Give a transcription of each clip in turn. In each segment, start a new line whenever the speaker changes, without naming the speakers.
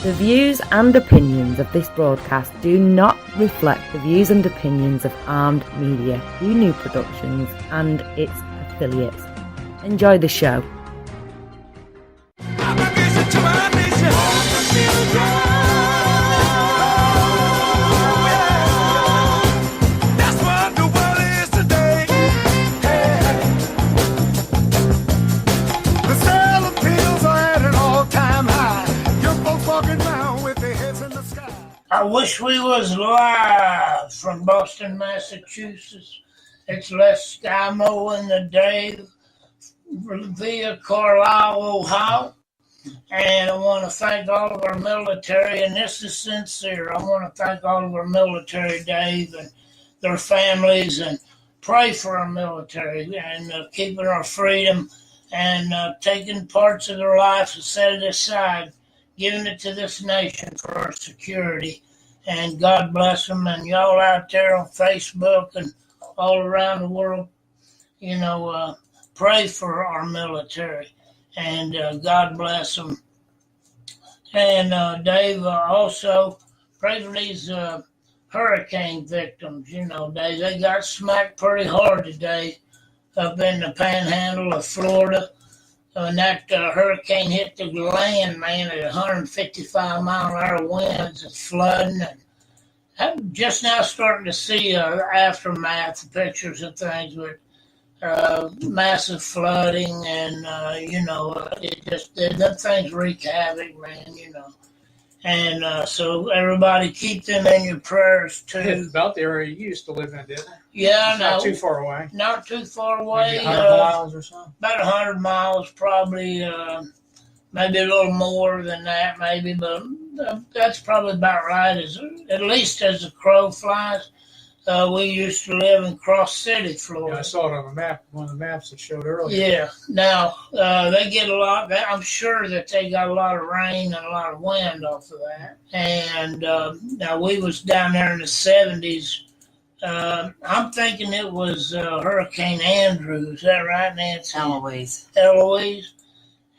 The views and opinions of this broadcast do not reflect the views and opinions of Armed Media, New Productions and its affiliates. Enjoy the show.
I wish we was live from Boston, Massachusetts. It's Skymo and The Dave via Carlisle, Ohio. And I want to thank all of our military, and this is sincere. I want to thank all of our military, Dave, and their families, and pray for our military and keeping our freedom and taking parts of their lives and set it aside, giving it to this nation for our security. And God bless them. And y'all out there on Facebook and all around the world, pray for our military. And God bless them. And Dave, also pray for these hurricane victims. Dave, they got smacked pretty hard today up in the panhandle of Florida. When that hurricane hit the land, man, at 155 mile an hour winds, it's flooding. And I'm just now starting to see aftermath pictures of things with massive flooding, and them things wreak havoc, man. And so everybody keep them in your prayers too.
It's about the area you used to live in, didn't it?
Yeah,
not too far away.
Not too far away.
Maybe 100 miles or so?
About 100 miles, probably. Maybe a little more than that, maybe. But that's probably about right, at least as the crow flies. We used to live in Cross City, Florida.
Yeah, I saw it on a map, one of the maps that showed earlier.
Yeah. Now, they get a lot. I'm sure that they got a lot of rain and a lot of wind off of that. And now we was down there in the 70s. I'm thinking it was Hurricane Andrew. Is that right, Nancy? Eloise.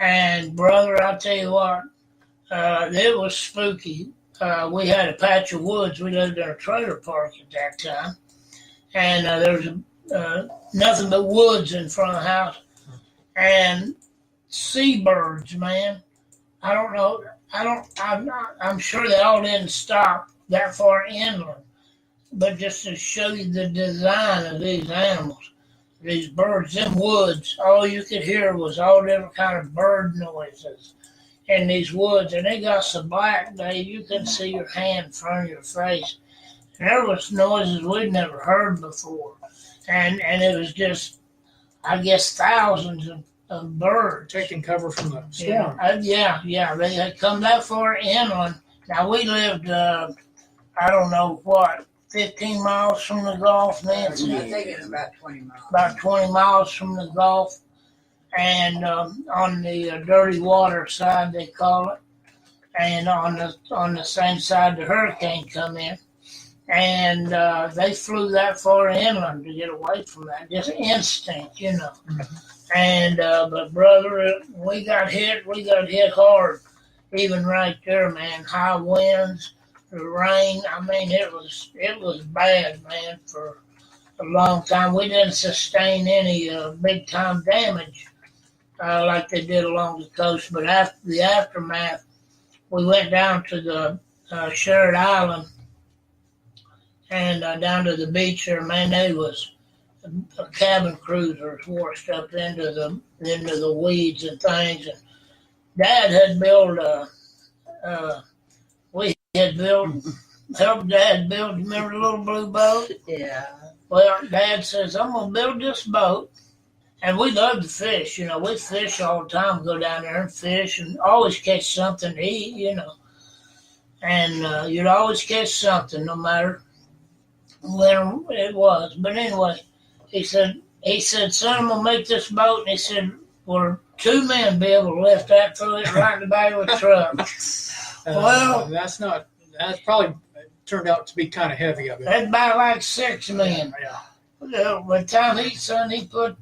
And, brother, I'll tell you what, it was spooky. We had a patch of woods. We lived in a trailer park at that time. And there was nothing but woods in front of the house. And seabirds, man. I don't know. I'm sure they all didn't stop that far inland. But just to show you the design of these animals, these birds, them woods, all you could hear was all different kind of bird noises in these woods. And they got so black, Dave, you couldn't see your hand in front of your face. And there was noises we'd never heard before. And it was just, I guess, thousands of birds.
Taking cover from the storm.
Yeah. They had come that far inland. Now, we lived, I don't know what, 15 miles from the Gulf, Nancy?
I think it's about 20 miles.
About 20 miles from the Gulf. And on the dirty water side, they call it. And on the same side, the hurricane come in. And they flew that far inland to get away from that. Just instinct, Mm-hmm. And but brother, we got hit hard. Even right there, man. High winds. The rain, I mean, it was bad, man, for a long time. We didn't sustain any big time damage like they did along the coast. But after the aftermath, we went down to the Sherrod Island and down to the beach there. Man, they was cabin cruisers washed up into the weeds and things. And Dad had built helped Dad build, remember the little blue boat?
Yeah.
Well, Dad says, I'm going to build this boat. And we love to fish, we fish all the time, go down there and fish and always catch something to eat, And you'd always catch something, no matter when it was. But anyway, he said, son, I'm going to make this boat. And he said, will 2 men be able to lift that, throw it right in the back of a truck? Well,
that's probably turned out to be kind of heavy of it.
That's about like 6 men.
Yeah.
By the time he put,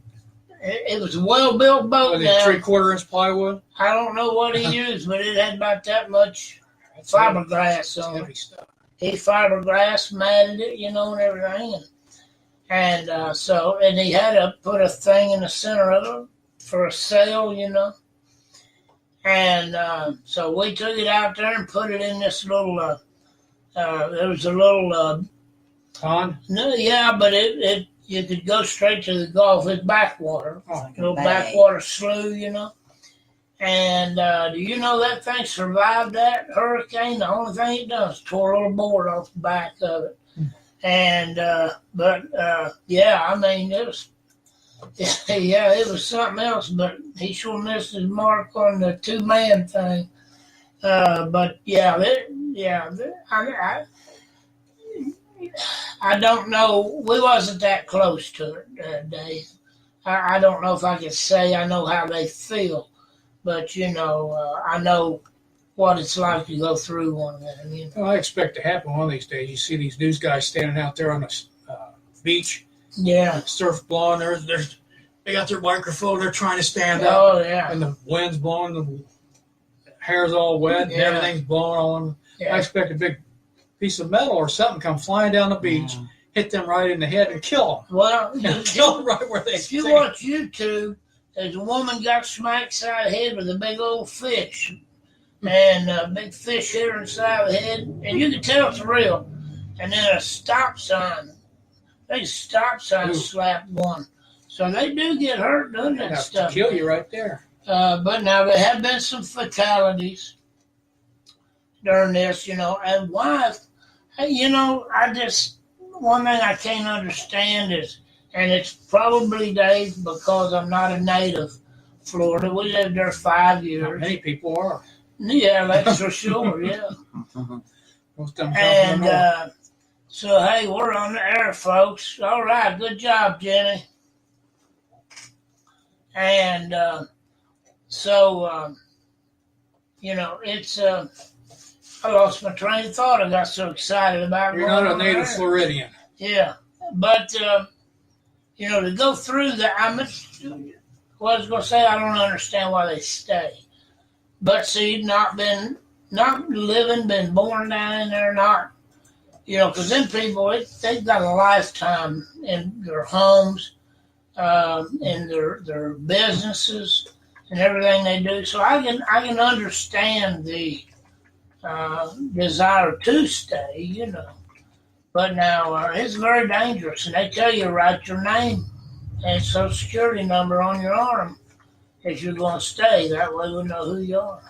it was a well-built boat.
Was it 3/4 inch plywood?
I don't know what he used, but it had about that much
That's
fiberglass on
heavy
it.
stuff.
He fiberglass matted it, and everything. And he had to put a thing in the center of it for a sail, And so we took it out there and put it in this little, there was a little
pond.
No, yeah, but it you could go straight to the Gulf. It's backwater,
Oh,
little backwater slough, And do you know that thing survived that hurricane? The only thing it does tore a little board off the back of it. And yeah, I mean it was something else. But he sure missed his mark on the 2-man thing. But yeah, I don't know. We wasn't that close to it, Dave. I don't know if I could say I know how they feel, but I know what it's like to go through one of them.
Well, I expect to happen one of these days. You see these news guys standing out there on the beach,
Yeah.
surf blowing. They got their microphone. They're trying to stand up.
Oh yeah.
And the wind's blowing. The hair's all wet. And everything's blowing on.
Yeah.
I expect a big piece of metal or something come flying down the beach, hit them right in the head, and kill them.
Well,
Kill them right where they
if you
stand.
watch YouTube, there's a woman got smacked side of the head with a big old fish, and a big fish hit her inside the head, and you can tell it's real. And then a stop sign, slapped one. So they do get hurt doing that
Enough
stuff.
to kill you right there.
But now there have been some fatalities during this, and why? One thing I can't understand is, and it's probably, Dave, because I'm not a native Florida. We lived there 5 years.
Not many people are.
Yeah, that's for sure, yeah.
Most of them come from the north.
And so, hey, we're on the air, folks. All right, good job, Jenny. And it's... I lost my train of thought. I got so excited about
You're
going
not a
on
native
there.
Floridian.
Yeah, but to go through that, I was going to say I don't understand why they stay. But see, not living, been born down in there, not, because them people, they've got a lifetime in their homes, in their businesses, and everything they do. So I can understand the desire to stay, But now it's very dangerous, and they tell you to write your name and social security number on your arm if you're going to stay. That way we know who you are.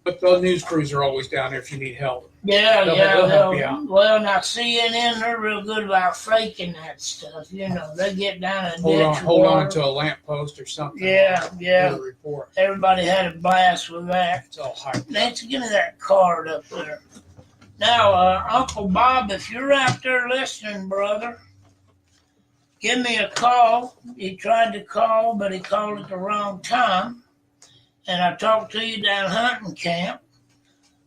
But the news crews are always down there if you need help.
Yeah,
They'll help you out.
Well, now CNN, they're real good about faking that stuff. They get down and
Hold on to a lamppost or something.
Yeah.
Do a report.
Everybody had a blast with that.
It's all hype.
Nancy, give me that card up there. Now, Uncle Bob, if you're out there listening, brother, give me a call. He tried to call, but he called at the wrong time. And I talked to you down hunting camp.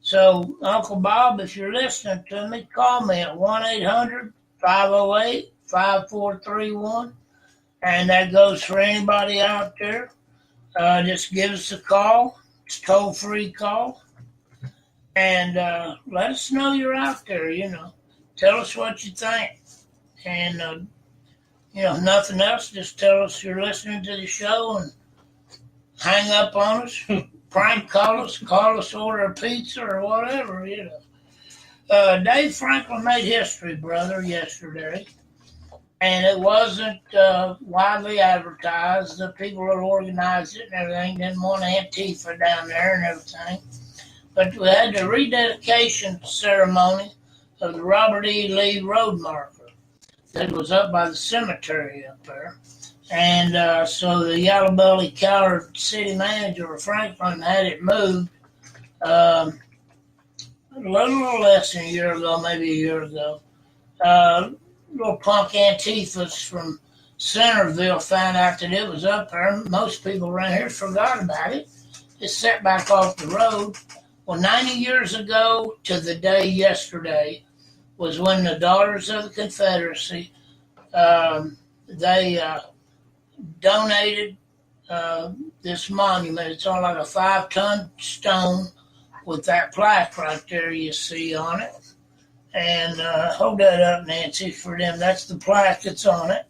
So, Uncle Bob, if you're listening to me, call me at 1-800-508-5431. And that goes for anybody out there. Just give us a call. It's a toll-free call. And let us know you're out there, Tell us what you think. And, nothing else. Just tell us you're listening to the show and hang up on us. Prank call us, order a pizza or whatever, Dave Franklin made history, brother, yesterday. And it wasn't widely advertised. The people that organized it and everything didn't want Antifa down there and everything. But we had the rededication ceremony of the Robert E. Lee road marker that was up by the cemetery up there. And so the Yellow Belly Coward city manager of Franklin had it moved a little less than a year ago, maybe a year ago. Little punk Antifas from Centerville found out that it was up there. Most people around here forgot about it. It's set back off the road. Well, 90 years ago to the day yesterday was when the Daughters of the Confederacy, they donated this monument. It's on like a 5-ton stone with that plaque right there you see on it. And hold that up, Nancy, for them. That's the plaque that's on it.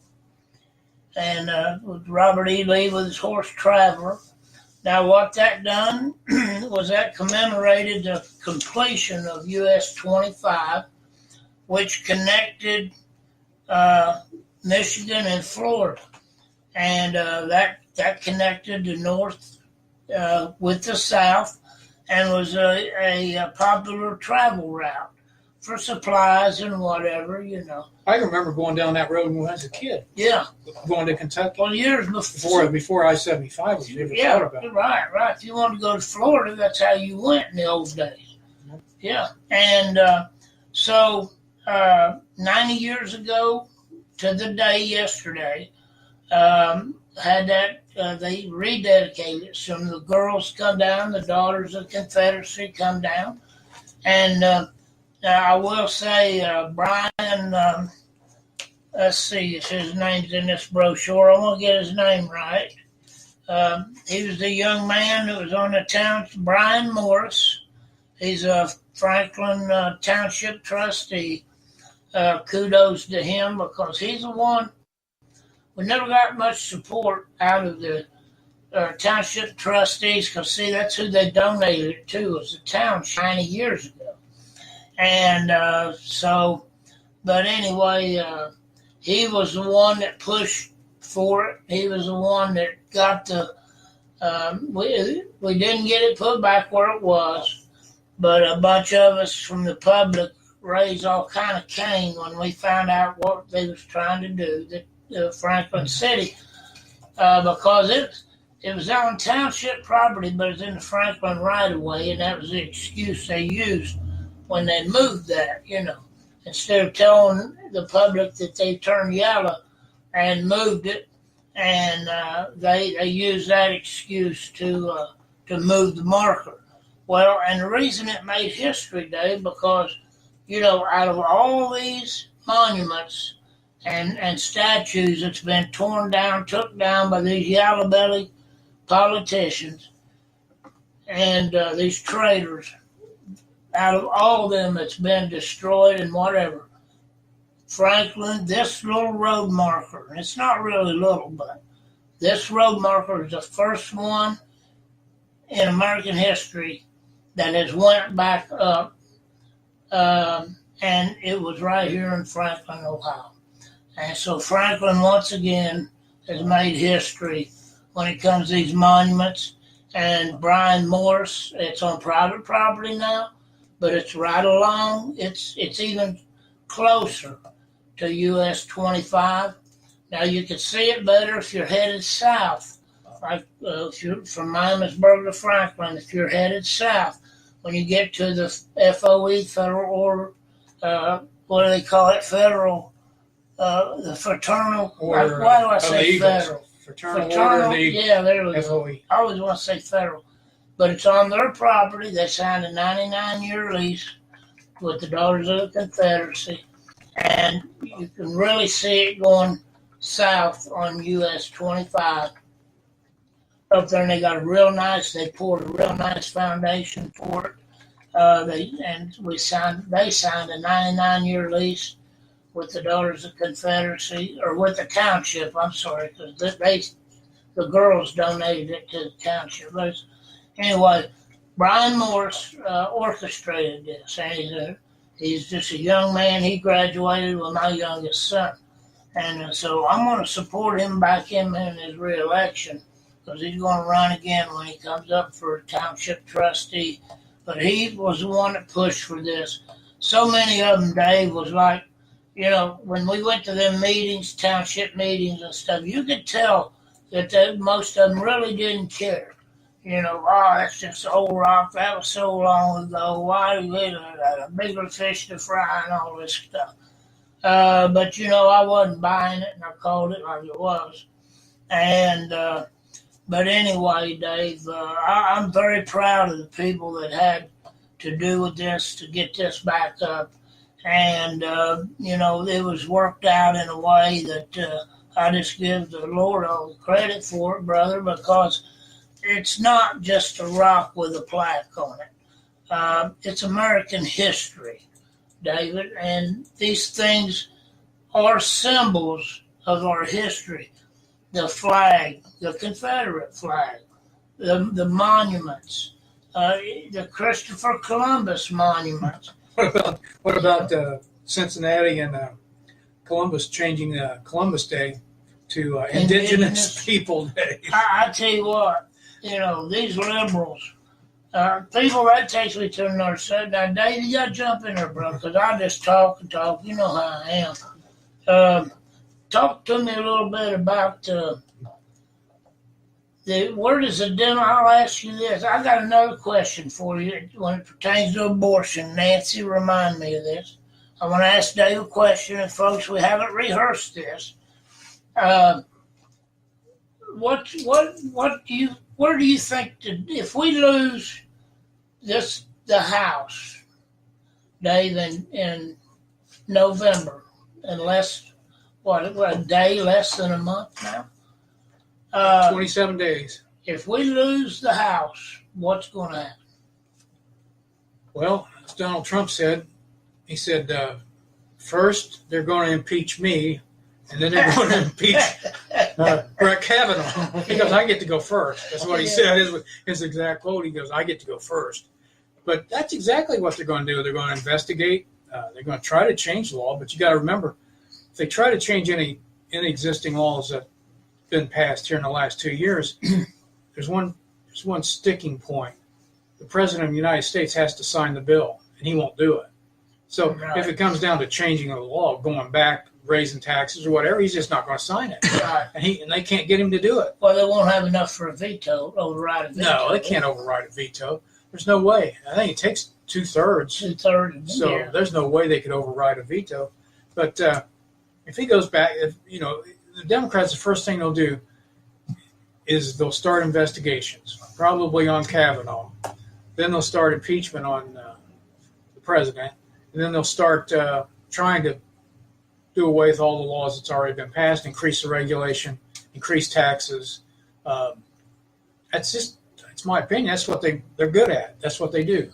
And with Robert E. Lee with his horse Traveler. Now, what that done was that commemorated the completion of US 25, which connected Michigan and Florida. And that connected the north with the south and was a popular travel route for supplies and whatever, you know.
I remember going down that road when I was a kid.
Yeah.
Going to Kentucky.
Well, years
before I-75 was ever thought about.
Right. If you wanted to go to Florida, that's how you went in the old days. Yeah. And so 90 years ago to the day yesterday, had that, they rededicated it. Some of the girls come down, the Daughters of Confederacy come down. And now I will say, Brian, let's see if his name's in this brochure. I want to get his name right. He was the young man who was on the town, Brian Morris. He's a Franklin Township trustee. Kudos to him because he's the one. We never got much support out of the township trustees because, see, that's who they donated it to, was the township 90 years ago. And but anyway, he was the one that pushed for it. He was the one that got the, we didn't get it put back where it was, but a bunch of us from the public raised all kind of cane when we found out what they was trying to do, the Franklin City, because it was on township property, but it was in the Franklin right-of-way, and that was the excuse they used when they moved that, you know. Instead of telling the public that they turned yellow and moved it, and they used that excuse to move the marker. Well, and the reason it made history, Dave, because, you know, out of all these monuments and statues that's been torn down, took down by these yellow-bellied politicians and these traitors, out of all of them that's been destroyed and whatever, Franklin, this little road marker, and it's not really little, but this road marker is the first one in American history that has went back up, and it was right here in Franklin, Ohio. And so Franklin, once again, has made history when it comes to these monuments. And Brian Morris, it's on private property now, but it's right along. It's even closer to US 25. Now you can see it better if you're headed south, like if you're from Miamisburg to Franklin. If you're headed south, when you get to the FOE, Federal Order, what do they call it? Federal, the fraternal.
Order,
why do I say federal?
Fraternal Order,
yeah, there we go.
FOE.
I always want to say federal, but it's on their property. They signed a 99-year lease with the Daughters of the Confederacy, and you can really see it going south on US 25. Up there, and they got they poured a real nice foundation for it. They signed a 99-year lease with the Daughters of Confederacy, or with the township, I'm sorry, because the girls donated it to the township. But anyway, Brian Morris orchestrated this, and he's just a young man. He graduated with my youngest son. And so I'm going to support him, back him in his re-election, because he's going to run again when he comes up for township trustee. But he was the one that pushed for this. So many of them, Dave, was like, you know, when we went to them meetings, township meetings and stuff, you could tell that most of them really didn't care. You know, that's just old rock. That was so long ago. Why do we a bigger fish to fry and all this stuff? But, you know, I wasn't buying it, and I called it like it was. And but anyway, Dave, I'm very proud of the people that had to do with this to get this back up. And, you know, it was worked out in a way that I just give the Lord all the credit for it, brother, because it's not just a rock with a plaque on it. It's American history, David, and these things are symbols of our history. The flag, the Confederate flag, the monuments, the Christopher Columbus monuments.
What about Cincinnati and Columbus changing Columbus Day to Indigenous People Day?
I tell you what, these liberals, people, that takes me to another subject. Now, Dave, you got to jump in there, bro, because I just talk and talk. You know how I am. Talk to me a little bit about where does the demo? I'll ask you this. I got another question for you when it pertains to abortion. Nancy, remind me of this. I want to ask Dave a question, and folks, we haven't rehearsed this. Where do you think if we lose the House, Dave, in November, in a day, less than a month now?
27 days.
If we lose the House, what's going to happen?
Well, as Donald Trump said, he said, first they're going to impeach me, and then they're going to impeach Brett Kavanaugh. He goes, I get to go first. That's what he said. His exact quote. He goes, I get to go first. But that's exactly what they're going to do. They're going to investigate. They're going to try to change the law. But you got to remember, if they try to change any existing laws that have been passed here in the last 2 years, there's one sticking point. The President of the United States has to sign the bill, and he won't do it. So if it comes down to changing the law, going back, raising taxes or whatever, he's just not going to sign it.
Right.
And they can't get him to do it.
Well, they won't have enough for a veto, override a veto.
No, they can't override a veto. There's no way. I think it takes 2/3.
2/3.
So there's no way they could override a veto. But if he goes back, the Democrats, the first thing they'll do is they'll start investigations, probably on Kavanaugh. Then they'll start impeachment on the president. And then they'll start trying to do away with all the laws that's already been passed, increase the regulation, increase taxes. It's my opinion. That's what they're good at. That's what they do.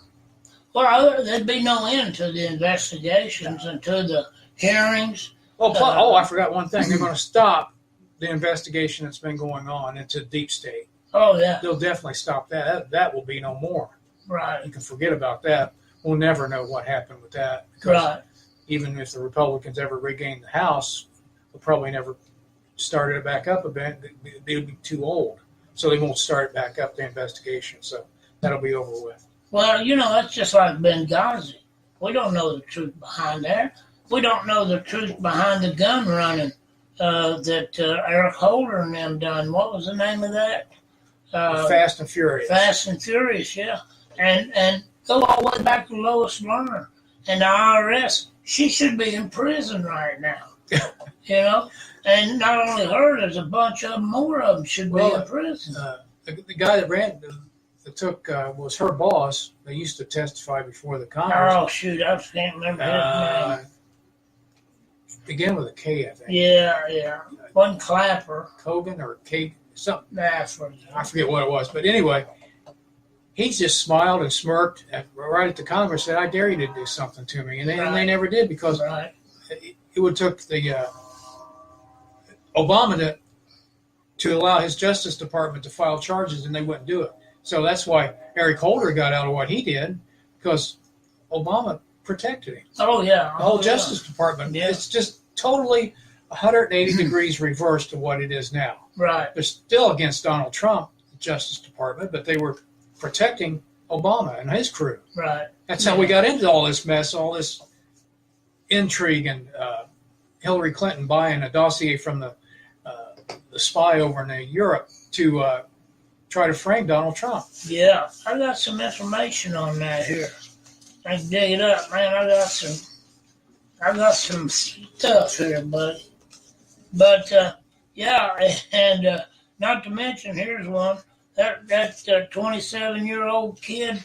Well, there'd be no end to the investigations and to the hearings.
I forgot one thing. They're going to stop the investigation that's been going on into deep state.
Oh, yeah.
They'll definitely stop that. That will be no more.
Right.
You can forget about that. We'll never know what happened with that. Because even if the Republicans ever regain the House, they'll probably never start it back up a bit. They'll be too old. So they won't start back up the investigation. So that'll be over with. Well,
that's just like Benghazi. We don't know the truth behind that. We don't know the truth behind the gun running that Eric Holder and them done. What was the name of that?
Fast and Furious.
Fast and Furious, yeah. And go all the way back to Lois Lerner and the IRS. She should be in prison right now. And not only her, there's a bunch of more of them should be in prison.
The guy that took was her boss. They used to testify before the Congress.
Oh, shoot, I can't remember his name.
Began with a K, I think.
Yeah. One Clapper.
Kogan or Kate, something.
I
forget what it was. But anyway, he just smiled and smirked right at the Congress, said, I dare you to do something to me. And they never did because it would took the Obama to allow his Justice Department to file charges, and they wouldn't do it. So that's why Eric Holder got out of what he did, because Obama protected him.
Oh, yeah.
The whole Justice Department, it's just totally 180 degrees reversed to what it is now.
Right.
They're still against Donald Trump, the Justice Department, but they were protecting Obama and his crew.
Right.
That's how we got into all this mess, all this intrigue, and Hillary Clinton buying a dossier from the spy over in Europe to try to frame Donald Trump.
Yeah, I got some information on that here. I can dig it up, man. I got some stuff here, buddy. But and not to mention, here's one. That 27-year-old kid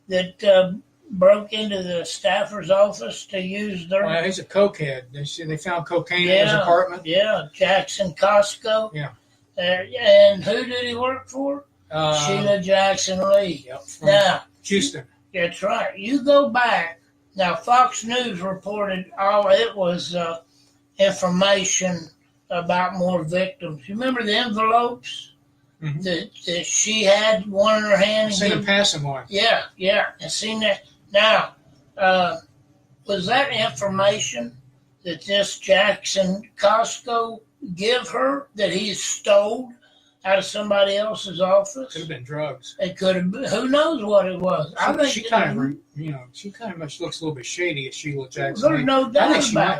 that broke into the staffer's office to use their...
Well, he's a cokehead. They found cocaine in his apartment.
Yeah, Jackson Costco.
Yeah.
And who did he work for? Sheila Jackson Lee.
Yep,
now,
Houston.
That's right. You go back. Now, Fox News reported it was information about more victims. You remember the envelopes that she had one in her hand?
I've seen them passing one.
Yeah. I seen that. Now, was that information that this Jackson Costco give her that he stole out of somebody else's office?
Could have been drugs.
It could have been. Who knows what it was?
She kind of much looks a little bit shady as Sheila Jackson.
There's no doubt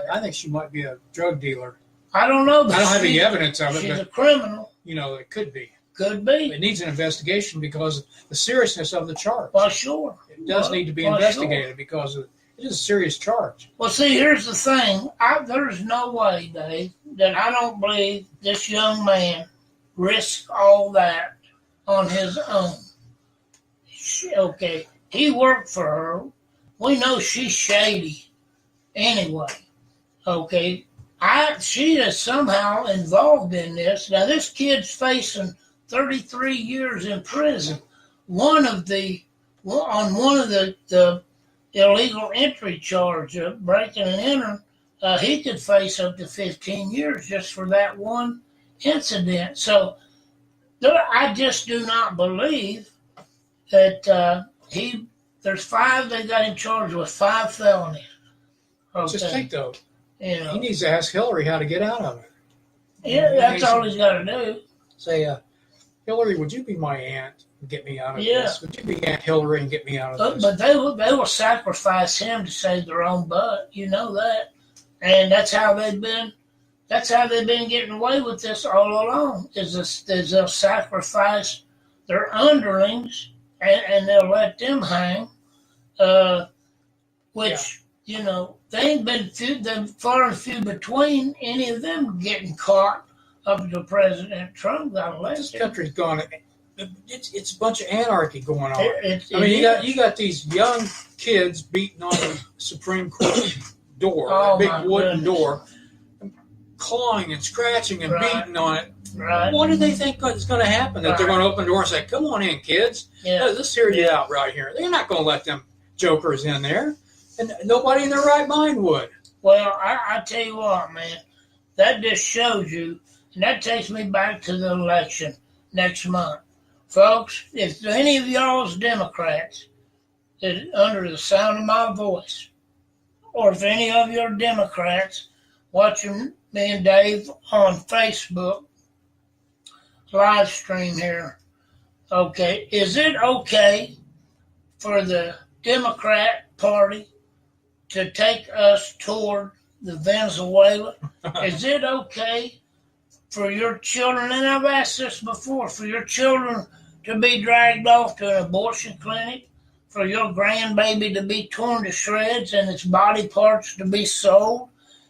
I think she might be a drug dealer.
I don't know.
I don't have any evidence of it,
she's
but
a criminal.
It could be.
Could be.
It needs an investigation because of the seriousness of the charge.
Well, sure.
It does need to be investigated because it is a serious charge.
Well, see, here's the thing. There's no way, Dave, that I don't believe this young man risked all that on his own. Okay, he worked for her. We know she's shady anyway. Okay, she is somehow involved in this. Now, this kid's facing 33 years in prison. On one of the illegal entry charge of breaking and entering, he could face up to 15 years just for that one incident. So I just do not believe that there's 5, they got him charged with 5 felonies. Okay.
Just think, though,
he
needs to ask Hillary how to get out of it.
Yeah, that's all he's got to do.
Say, Hillary, would you be my aunt and get me out of this? Would you be Aunt Hillary and get me out of this?
But they will sacrifice him to save their own butt. You know that. And that's how they've been getting away with this all along, is they'll sacrifice their underlings and they'll let them hang, which, they ain't been far and few between any of them getting caught up until President Trump got elected.
This country's gone. It's a bunch of anarchy going on. You got these young kids beating on the Supreme Court door, big wooden door, clawing and scratching and beating on it.
Right.
What do they think is going to happen? That they're going to open the door and say, "Come on in, kids. Let's hear you out right here." They're not going to let them jokers in there, and nobody in their right mind would.
Well, I tell you what, man, that just shows you. And that takes me back to the election next month. Folks, if any of y'all's Democrats is under the sound of my voice, or if any of your Democrats watching me and Dave on Facebook live stream here, okay, is it okay for the Democrat Party to take us toward the Venezuela? Is it okay for your children, and I've asked this before, for your children to be dragged off to an abortion clinic, for your grandbaby to be torn to shreds and its body parts to be sold?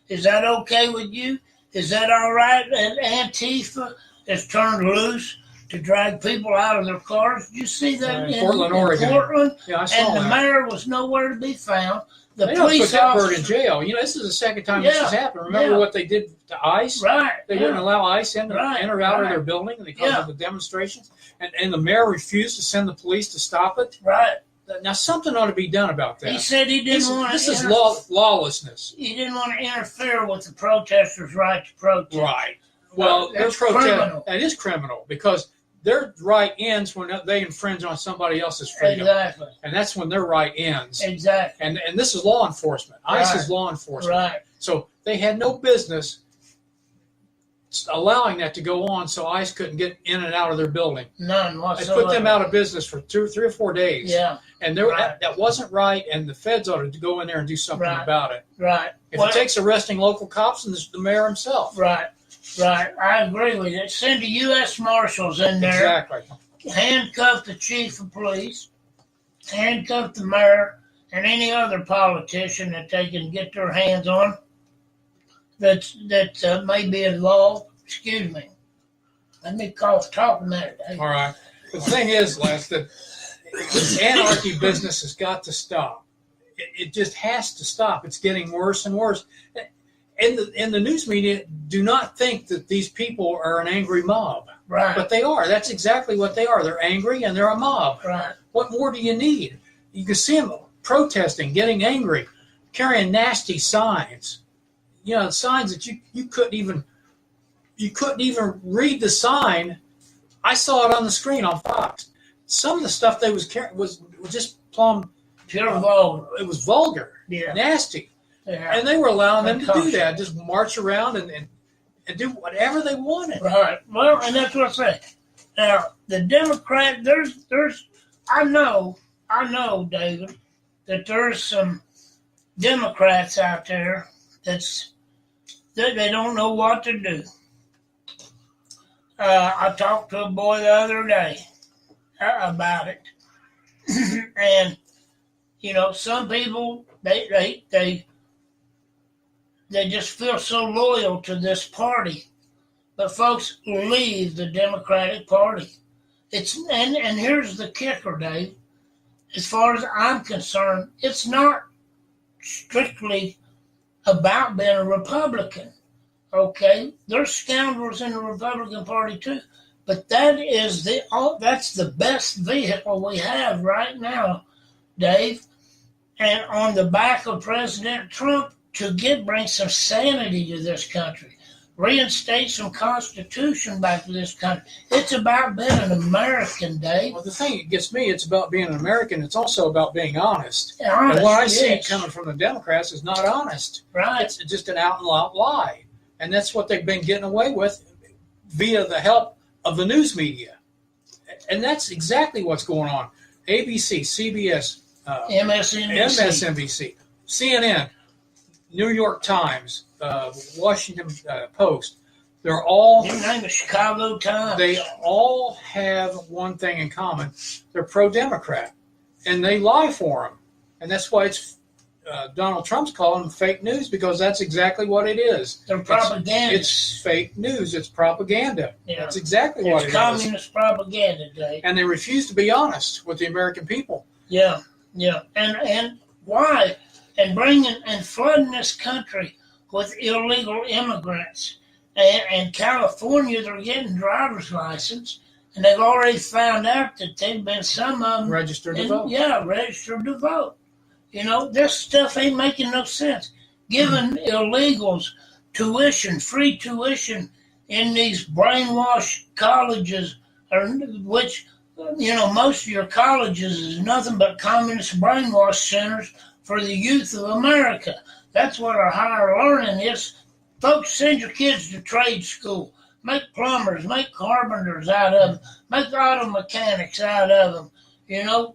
Is that okay with you? Is that all right that Antifa is turned loose to drag people out of their cars? Did you see that in
Portland, Oregon?
Yeah,
I saw
and the mayor was nowhere to be found.
They don't put that bird in jail. This is the second time this has happened. Remember what they did to ICE?
Right.
They wouldn't allow ICE in to enter out of their building because of the demonstrations. And the mayor refused to send the police to stop it.
Right.
Now, something ought to be done about that.
He said he didn't want to.
This is lawlessness.
He didn't want to interfere with the protesters' right to protest.
Right. Well,
that's criminal.
That is criminal because their right ends when they infringe on somebody else's freedom.
Exactly.
And that's when their right ends.
Exactly.
And this is law enforcement. ICE is law enforcement.
Right.
So they had no business allowing that to go on so ICE couldn't get in and out of their building.
None whatsoever.
They put them out of business for 3 or 4 days.
Yeah.
And that wasn't right, and the feds ought to go in there and do something about it.
Right.
If it takes arresting local cops, and the mayor himself.
Right. Right. I agree with you. Send the U.S. Marshals in there.
Exactly.
Handcuff the chief of police, handcuff the mayor, and any other politician that they can get their hands on that may be involved. Excuse me. Let me talk a minute.
All right. The thing is, Les, that this anarchy business has got to stop. It just has to stop. It's getting worse and worse. And the news media do not think that these people are an angry mob.
Right.
But they are. That's exactly what they are. They're angry and they're a mob.
Right.
What more do you need? you could see them protesting, getting angry, carrying nasty signs. Signs that you couldn't even read the sign. I saw it on the screen on Fox. Some of the stuff they was carrying was just plumb
pure vulgar.
It was vulgar, nasty, and they were allowing them to do that, just march around and do whatever they wanted.
Right. Well, and that's what I say. Now, the Democrat, I know, David, that there's some Democrats out there that they don't know what to do. I talked to a boy the other day about it, and some people they just feel so loyal to this party, but folks, leave the Democratic Party. And here's the kicker, Dave. As far as I'm concerned, it's not strictly about being a Republican. Okay, there's scoundrels in the Republican Party too, but that's the best vehicle we have right now, Dave. And on the back of President Trump to bring some sanity to this country, reinstate some Constitution back to this country. It's about being an American, Dave.
Well, the thing that gets me, it's about being an American. It's also about being honest.
Honest,
and what I see coming from the Democrats is not honest.
Right.
It's just an out and out lie. And that's what they've been getting away with via the help of the news media. And that's exactly what's going on. ABC, CBS, MSNBC, CNN, New York Times, Washington Post, they're all...
You name it, Chicago Times.
They all have one thing in common. They're pro-Democrat. And they lie for them. And that's why Donald Trump's calling them fake news, because that's exactly what it is.
They're propaganda.
It's fake news. It's propaganda.
Yeah.
That's exactly what it is.
It's communist propaganda, Dave.
And they refuse to be honest with the American people.
Yeah. And why? And flooding this country with illegal immigrants. And California, they're getting driver's license, and they've already found out that they've been some of them
registered to vote.
Yeah, registered to vote. This stuff ain't making no sense. Giving illegals free tuition in these brainwashed colleges, which most of your colleges is nothing but communist brainwash centers for the youth of America. That's what our higher learning is. Folks, send your kids to trade school. Make plumbers, make carpenters out of them, make auto mechanics out of them.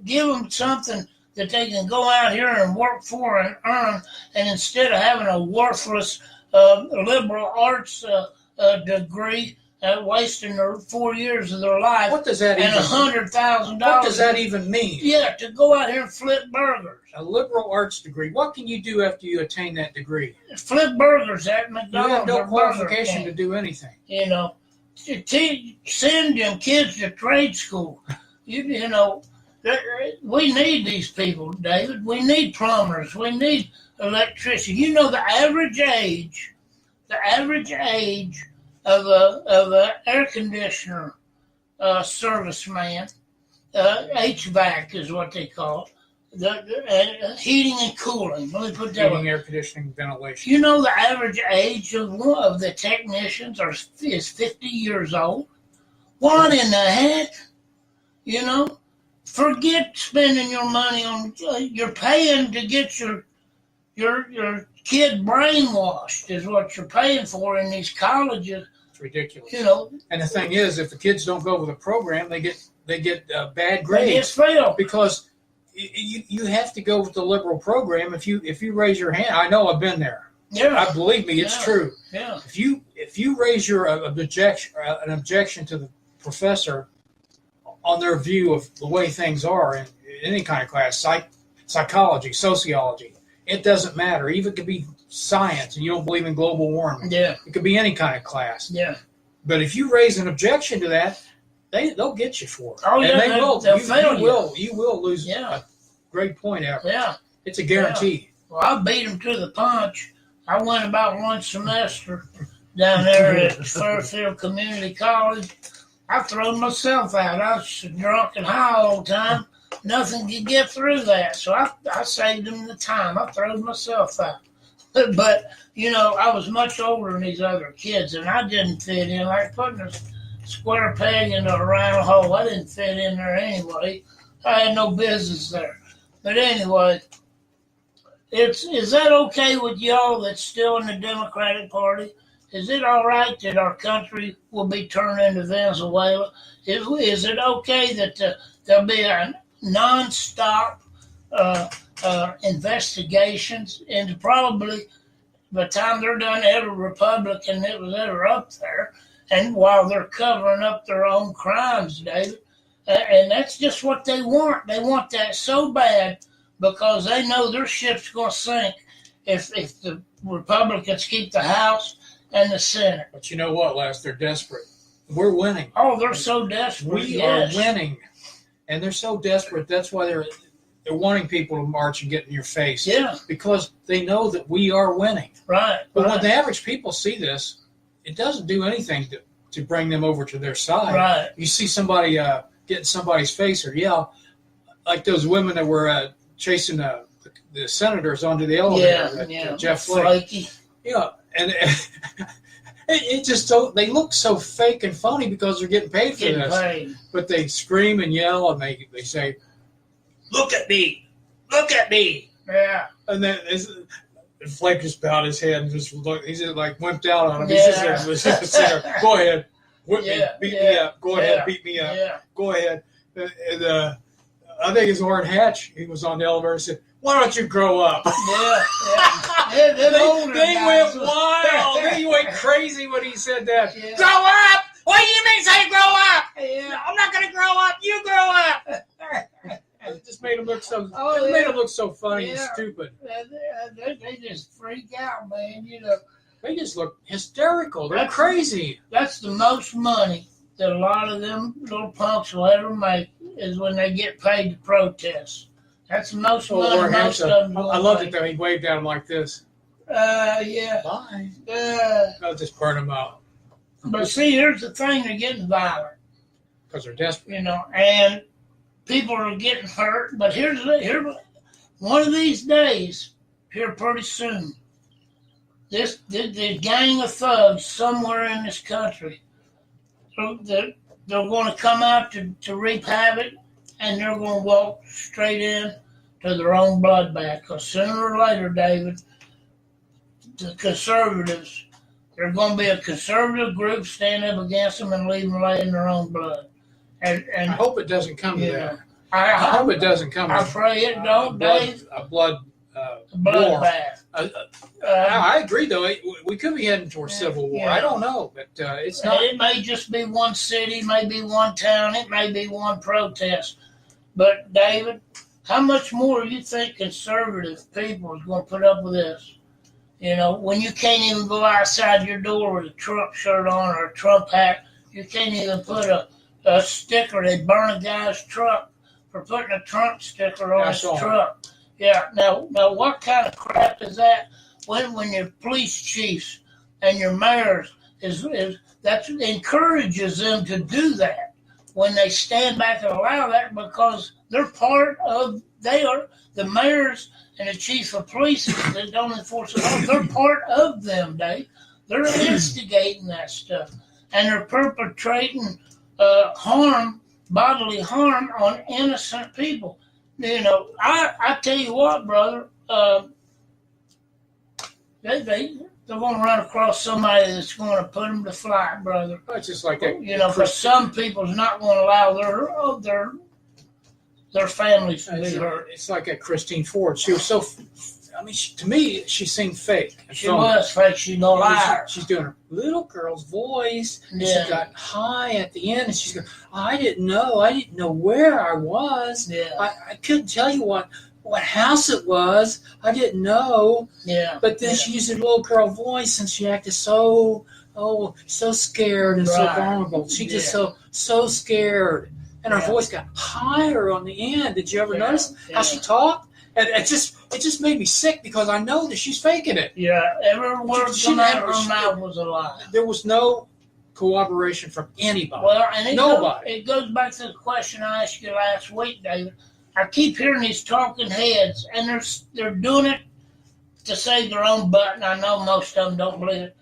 Give them something that they can go out here and work for and earn, and instead of having a worthless liberal arts degree, wasting their 4 years of their life,
what does that
and
$100,000. What does that even mean?
Yeah, to go out here and flip burgers.
A liberal arts degree. What can you do after you attain that degree?
Flip burgers at McDonald's.
You have no qualification to do anything.
Send them kids to trade school. We need these people, David. We need plumbers. We need electricians. The average age of a air conditioner serviceman, HVAC is what they call it. The heating and cooling. Let me put that
Heating, air conditioning, ventilation.
The average age of the technicians is 50 years old. What in the heck? Forget spending your money on. You're paying to get your kid brainwashed is what you're paying for in these colleges.
It's ridiculous. And the thing is, if the kids don't go with a program, they get bad grades.
They just fail
because you have to go with the liberal program. If you raise your hand, I know I've been there.
Yeah,
believe me, it's true.
Yeah.
If you raise your an objection to the professor on their view of the way things are in any kind of class, psychology, sociology, it doesn't matter. Even it could be science, and you don't believe in global warming.
Yeah.
It could be any kind of class.
Yeah.
But if you raise an objection to that, they'll get you for it.
Oh, yeah,
and they will.
They'll fail you.
You will lose a grade point average.
Yeah.
It's a guarantee.
Yeah. Well, I beat them to the punch. I went about one semester down there at Fairfield Community College. I thrown myself out. I was drunk and high all the time. nothing could get through that. So I saved them the time. I threw myself out. But, I was much older than these other kids, and I didn't fit in. Like putting a square peg into a round hole. I didn't fit in there anyway. I had no business there. But anyway, is that okay with y'all that's still in the Democratic Party? Is it all right that our country will be turned into Venezuela? Is it okay that there'll be a nonstop investigations into probably by the time they're done, every Republican that was ever up there, and while they're covering up their own crimes, David, and that's just what they want. They want that so bad because they know their ship's going to sink if the Republicans keep the House and the Senate.
But you know what, Les? They're desperate. We're winning.
Oh, they're so desperate.
We are winning, and they're so desperate. That's why they're wanting people to march and get in your face.
Yeah.
Because they know that we are winning.
Right.
But when the average people see this, it doesn't do anything to bring them over to their side.
Right.
You see somebody get in somebody's face or yell, like those women that were chasing the senators onto the elevator.
Yeah.
Jeff Flake. Yeah. And it just they look so fake and phony because they're getting paid for this. But they scream and yell and they say, "Look at me! Look at me!"
Yeah.
And then Flake just bowed his head and just looked. He's like wimped out on him.
Yeah.
He's just there. Go ahead, whip me, beat me up. Go ahead, beat me up.
Yeah.
Go ahead. And I think it's Orrin Hatch. He was on the elevator and said, "Why don't you grow up?"
Yeah.
They went wild. They went crazy when he said that.
Yeah.
Grow up! What do you mean say grow up?
Yeah.
I'm not going to grow up. You grow up. It just made him look so. Made him look so funny and stupid.
They just freak out, man.
They just look hysterical. They're crazy.
That's the most money that a lot of them little punks will ever make is when they get paid to protest. That's the most money most of them.
I loved it though. He waved at him like this.
Yeah.
Bye. I'll just burn him out.
But see, here's the thing: they're getting violent
because they're desperate.
And people are getting hurt. But here's one of these days, here pretty soon, the gang of thugs somewhere in this country, they're going to come out to wreak havoc, and they're going to walk straight in to their own bloodbath. Because sooner or later, David, the conservatives, there's going to be a conservative group stand up against them and leave them lay in their own blood. And
I hope it doesn't come to that.
I
hope it doesn't come to that.
I pray it don't, Dave.
A blood
bloodbath.
I agree, though. We could be heading towards civil war. I don't know, but it's not.
It may just be one city, maybe one town, it may be one protest. But, David, how much more do you think conservative people is going to put up with this? When you can't even go outside your door with a Trump shirt on or a Trump hat, you can't even put a sticker. They burn a guy's truck for putting a Trump sticker on his truck. Yeah. Now, what kind of crap is that? When your police chiefs and your mayors that encourages them to do that when they stand back and allow that because they're the mayors and the chief of police that don't enforce the law. They're part of them, Dave. They're instigating that stuff, and they're perpetrating bodily harm on innocent people. I tell you what, brother, they're going to run across somebody that's going to put them to flight, brother.
It's just like that.
Because some people's not going to allow their families to be hurt.
It's like that Christine Ford. She was so. To me, she seemed fake.
She was fake. She's no liar.
She's doing her little girl's voice. And
Yeah.
she got high at the end, and she's going, I didn't know where I was.
Yeah.
I couldn't tell you what house it was. I didn't know.
Yeah.
But then she used her little girl voice, and she acted so scared and so vulnerable. She just so scared. And her voice got higher on the end. Did you ever notice how she talked? And it just made me sick because I know that she's faking it.
Yeah, every word coming out of her mouth was a lie.
There was no cooperation from anybody.
Well, and
nobody.
It goes back to the question I asked you last week, David. I keep hearing these talking heads, and they're doing it to save their own butt, and I know most of them don't believe it.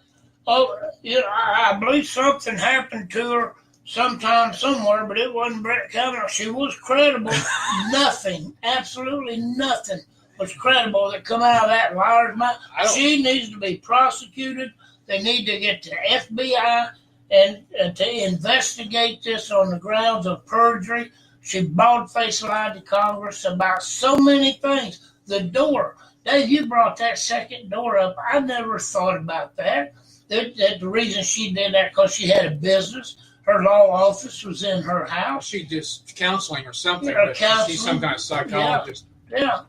Oh, you know, I believe something happened to her sometime somewhere, but it wasn't Brett Kavanaugh. She was credible. Nothing, absolutely nothing was credible that come out of that liar's mouth. She needs to be prosecuted. They need to get the FBI and to investigate this on the grounds of perjury. She bald-faced lied to Congress about so many things. The door. Dave, you brought that second door up. I never thought about that. The reason she did that because she had a business. Her law office was in her house.
She just counseling or something. She's some kind of psychologist.
Yeah.